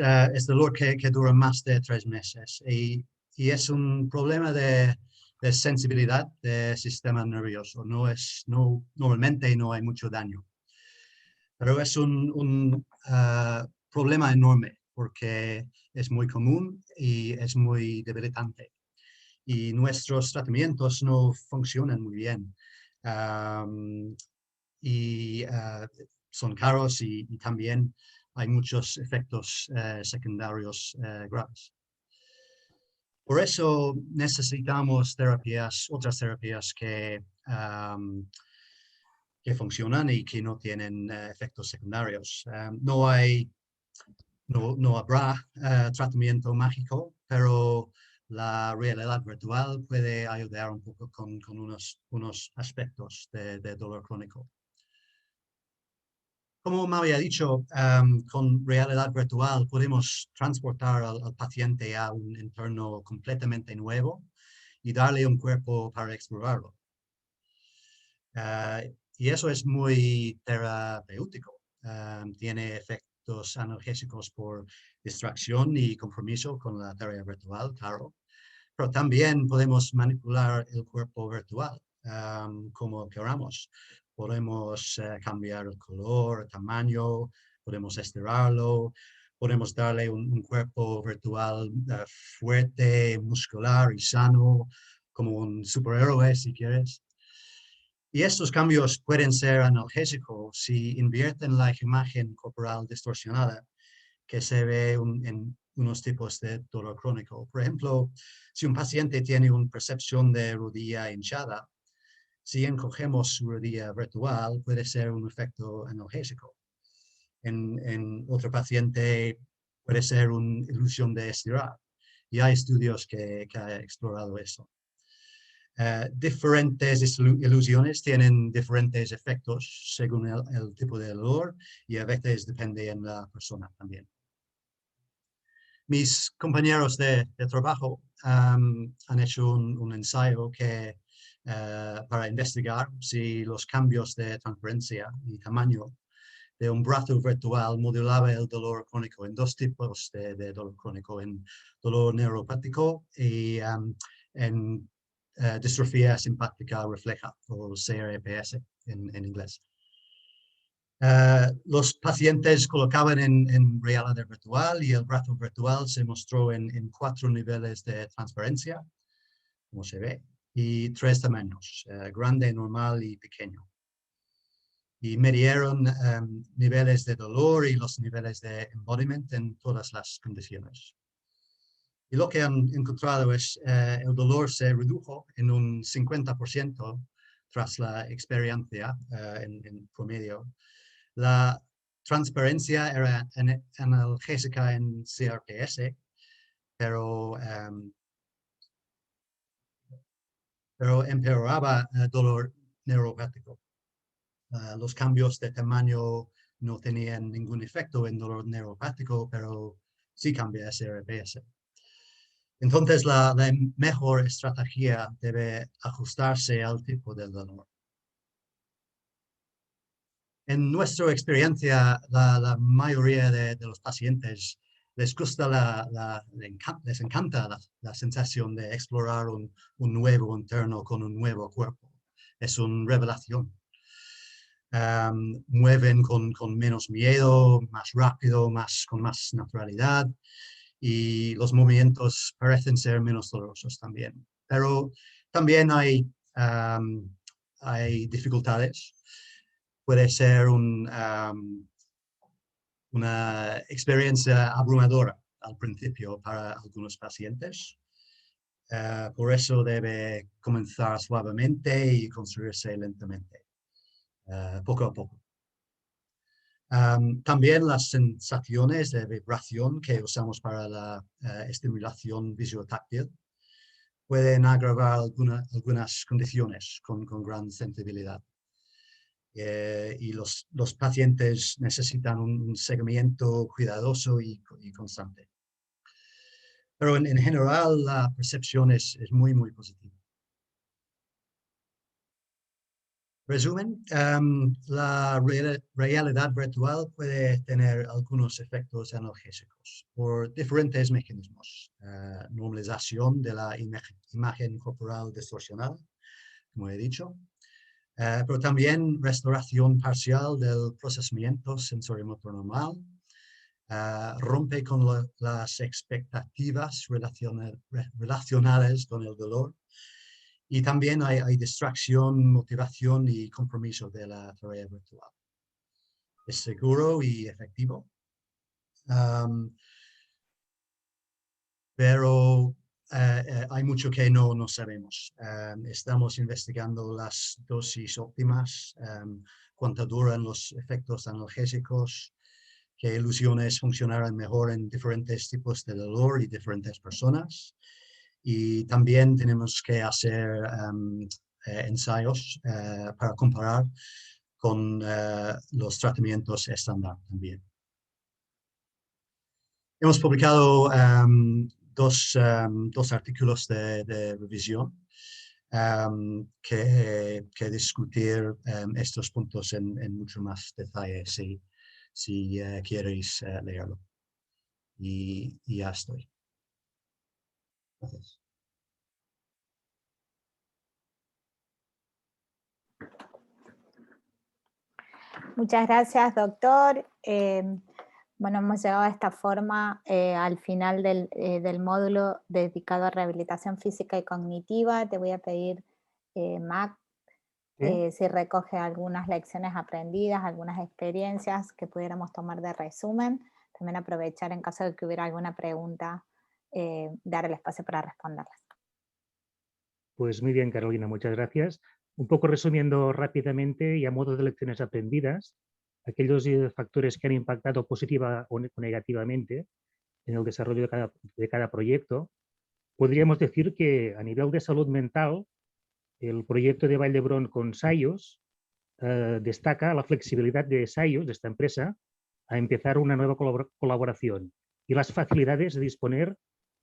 dolor que dura más de 3 meses y es un problema de sensibilidad del sistema nervioso. Normalmente no hay mucho daño, pero es un problema enorme porque es muy común y es muy debilitante. Y nuestros tratamientos no funcionan muy bien. Son caros y también hay muchos efectos secundarios graves. Por eso necesitamos otras terapias que funcionan y que no tienen efectos secundarios. No habrá tratamiento mágico, pero la realidad virtual puede ayudar un poco con unos aspectos de dolor crónico. Como me había dicho, con realidad virtual podemos transportar al paciente a un entorno completamente nuevo y darle un cuerpo para explorarlo. Y eso es muy terapéutico. Tiene efectos analgésicos por distracción y compromiso con la tarea virtual, claro. Pero también podemos manipular el cuerpo virtual como queramos. Podemos cambiar el color, el tamaño, podemos estirarlo, podemos darle un cuerpo virtual fuerte, muscular y sano, como un superhéroe si quieres. Y estos cambios pueden ser analgésicos si invierten la imagen corporal distorsionada que se ve en unos tipos de dolor crónico. Por ejemplo, si un paciente tiene una percepción de rodilla hinchada, si encogemos su rodilla virtual, puede ser un efecto analgésico. En otro paciente puede ser una ilusión de estirar. Y hay estudios que han explorado eso. Diferentes ilusiones tienen diferentes efectos según el tipo de dolor y a veces depende en la persona también. Mis compañeros de trabajo han hecho un ensayo para investigar si los cambios de transparencia y tamaño de un brazo virtual modulaba el dolor crónico en 2 tipos de dolor crónico, en dolor neuropático y en distrofia simpática refleja, o CRPS en inglés. Los pacientes colocaban en realidad virtual y el brazo virtual se mostró en 4 niveles de transparencia, como se ve, y 3 tamaños, grande, normal y pequeño. Y midieron niveles de dolor y los niveles de embodiment en todas las condiciones. Y lo que han encontrado es el dolor se redujo en un 50% tras la experiencia en promedio. La transparencia era analgésica en CRPS, pero empeoraba dolor neuropático. Los cambios de tamaño no tenían ningún efecto en dolor neuropático, pero sí cambia CRPS. Entonces, la mejor estrategia debe ajustarse al tipo de dolor. En nuestra experiencia, la mayoría de los pacientes les gusta les encanta la sensación de explorar un nuevo interno con un nuevo cuerpo. Es una revelación. Mueven con menos miedo, más rápido, con más naturalidad, y los movimientos parecen ser menos dolorosos también. Pero también hay dificultades. Puede ser una experiencia abrumadora al principio para algunos pacientes. Por eso debe comenzar suavemente y construirse lentamente, poco a poco. También las sensaciones de vibración que usamos para la estimulación visuotáctil pueden agravar algunas condiciones con gran sensibilidad. Y los pacientes necesitan un seguimiento cuidadoso y constante. Pero en general la percepción es muy, muy positiva. Resumen, la realidad virtual puede tener algunos efectos analgésicos por diferentes mecanismos. Normalización de la imagen corporal distorsionada, como he dicho, pero también restauración parcial del procesamiento sensorimotor normal, rompe con las expectativas relacionadas con el dolor. Y también hay distracción, motivación y compromiso de la terapia virtual. Es seguro y efectivo, pero hay mucho que no sabemos. Estamos investigando las dosis óptimas, cuánto duran los efectos analgésicos, qué ilusiones funcionarán mejor en diferentes tipos de dolor y diferentes personas. Y también tenemos que hacer ensayos para comparar con los tratamientos estándar también. Hemos publicado dos artículos de revisión que discutir estos puntos en mucho más detalle si queréis leerlo. Y ya estoy. Gracias. Muchas gracias, doctor. Bueno, hemos llegado de esta forma al final del módulo dedicado a rehabilitación física y cognitiva. Te voy a pedir, Mac, si recoge algunas lecciones aprendidas, algunas experiencias que pudiéramos tomar de resumen. También aprovechar en caso de que hubiera alguna pregunta, dar el espacio para responderlas. Pues muy bien, Carolina, muchas gracias. Un poco resumiendo rápidamente y a modo de lecciones aprendidas, aquellos factores que han impactado positiva o negativamente en el desarrollo de cada proyecto, podríamos decir que a nivel de salud mental, el proyecto de Vall d'Hebron con Sayos destaca la flexibilidad de Sayos, de esta empresa, a empezar una nueva colaboración y las facilidades de disponer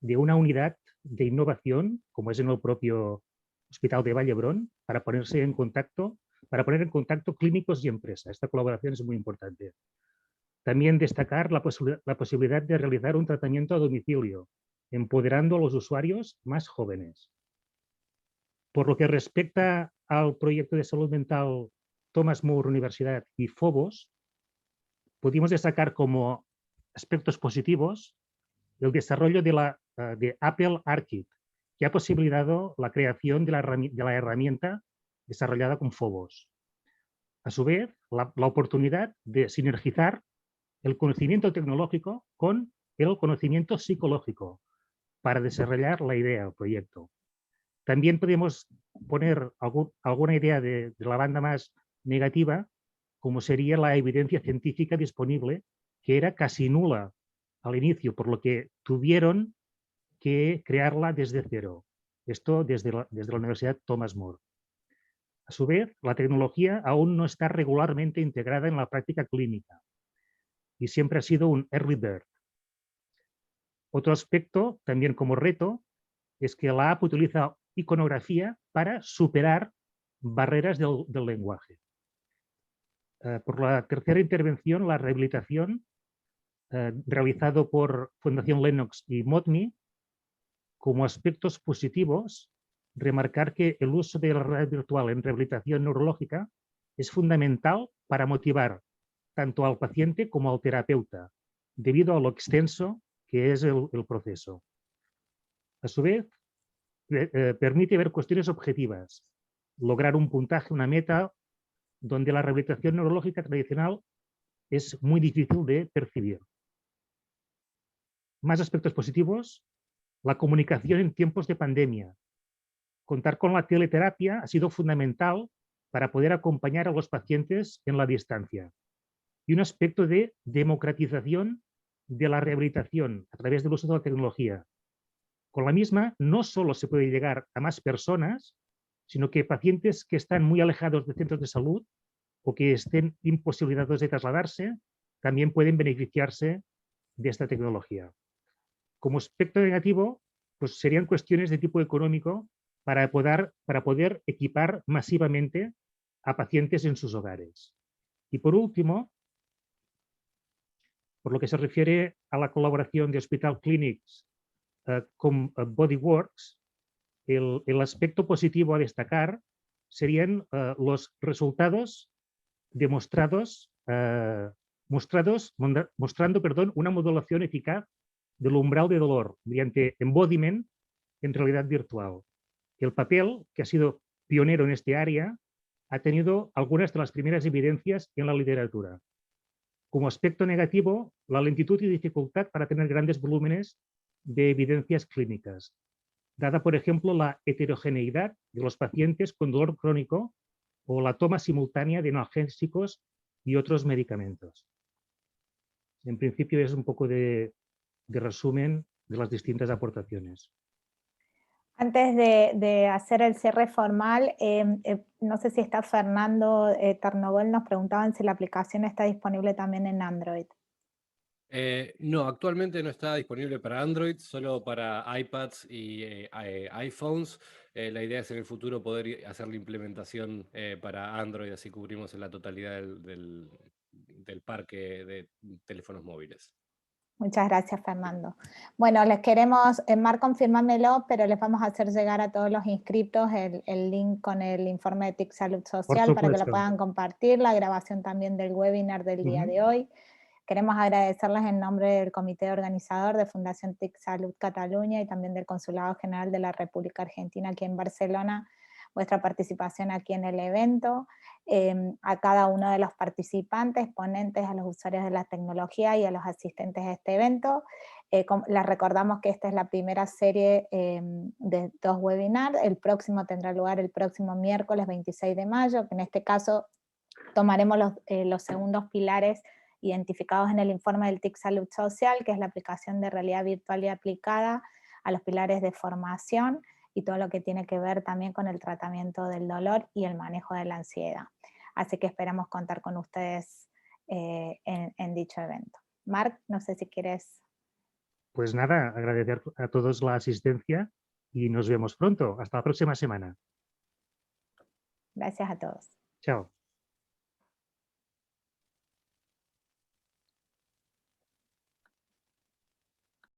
de una unidad de innovación, como es en el propio Hospital de Vall d'Hebron, para poner en contacto clínicos y empresas. Esta colaboración es muy importante. También destacar la posibilidad de realizar un tratamiento a domicilio, empoderando a los usuarios más jóvenes. Por lo que respecta al proyecto de salud mental Thomas More Universidad y Phobos, pudimos destacar como aspectos positivos el desarrollo de Apple ARKit, que ha posibilitado la creación de la herramienta desarrollada con Phobos. A su vez, la oportunidad de sinergizar el conocimiento tecnológico con el conocimiento psicológico para desarrollar la idea del proyecto. También podemos poner alguna idea de la banda más negativa, como sería la evidencia científica disponible, que era casi nula al inicio, por lo que tuvieron que crearla desde cero. Esto desde la Universidad Thomas More. A su vez, la tecnología aún no está regularmente integrada en la práctica clínica y siempre ha sido un early bird. Otro aspecto, también como reto, es que la app utiliza iconografía para superar barreras del lenguaje. Por la tercera intervención, la rehabilitación, realizado por Fundación Lennox y Modmi, como aspectos positivos, remarcar que el uso de la realidad virtual en rehabilitación neurológica es fundamental para motivar tanto al paciente como al terapeuta, debido a lo extenso que es el proceso. A su vez, permite ver cuestiones objetivas, lograr un puntaje, una meta, donde la rehabilitación neurológica tradicional es muy difícil de percibir. Más aspectos positivos, la comunicación en tiempos de pandemia. Contar con la teleterapia ha sido fundamental para poder acompañar a los pacientes en la distancia. Y un aspecto de democratización de la rehabilitación a través del uso de la tecnología. Con la misma, no solo se puede llegar a más personas, sino que pacientes que están muy alejados de centros de salud o que estén imposibilitados de trasladarse, también pueden beneficiarse de esta tecnología. Como aspecto negativo, pues serían cuestiones de tipo económico para poder equipar masivamente a pacientes en sus hogares. Y por último, por lo que se refiere a la colaboración de Hospital Clinics con Bodyworks, el aspecto positivo a destacar serían los resultados mostrando una modulación eficaz del umbral de dolor mediante embodiment en realidad virtual. El papel, que ha sido pionero en este área, ha tenido algunas de las primeras evidencias en la literatura. Como aspecto negativo, la lentitud y dificultad para tener grandes volúmenes de evidencias clínicas, dada, por ejemplo, la heterogeneidad de los pacientes con dolor crónico o la toma simultánea de analgésicos y otros medicamentos. En principio es un poco de resumen de las distintas aportaciones. Antes de hacer el cierre formal, no sé si está Fernando Tarnobol, nos preguntaban si la aplicación está disponible también en Android. No, actualmente no está disponible para Android, solo para iPads y iPhones. La idea es en el futuro poder hacer la implementación para Android, así cubrimos en la totalidad del parque de teléfonos móviles. Muchas gracias, Fernando. Bueno, les queremos, Marc, confirmámelo, pero les vamos a hacer llegar a todos los inscriptos el link con el informe de TIC Salud Social para que lo puedan compartir, la grabación también del webinar del día de hoy. Queremos agradecerles en nombre del comité organizador de Fundación TIC Salud Cataluña y también del Consulado General de la República Argentina aquí en Barcelona, vuestra participación aquí en el evento, a cada uno de los participantes, ponentes, a los usuarios de la tecnología y a los asistentes a este evento. Les recordamos que esta es la primera serie de 2 webinars, el próximo tendrá lugar el próximo miércoles 26 de mayo, que en este caso tomaremos los segundos pilares identificados en el informe del TIC Salud Social, que es la aplicación de realidad virtual y aplicada a los pilares de formación y todo lo que tiene que ver también con el tratamiento del dolor y el manejo de la ansiedad. Así que esperamos contar con ustedes en dicho evento. Marc, no sé si quieres... Pues nada, agradecer a todos la asistencia y nos vemos pronto. Hasta la próxima semana. Gracias a todos. Chao.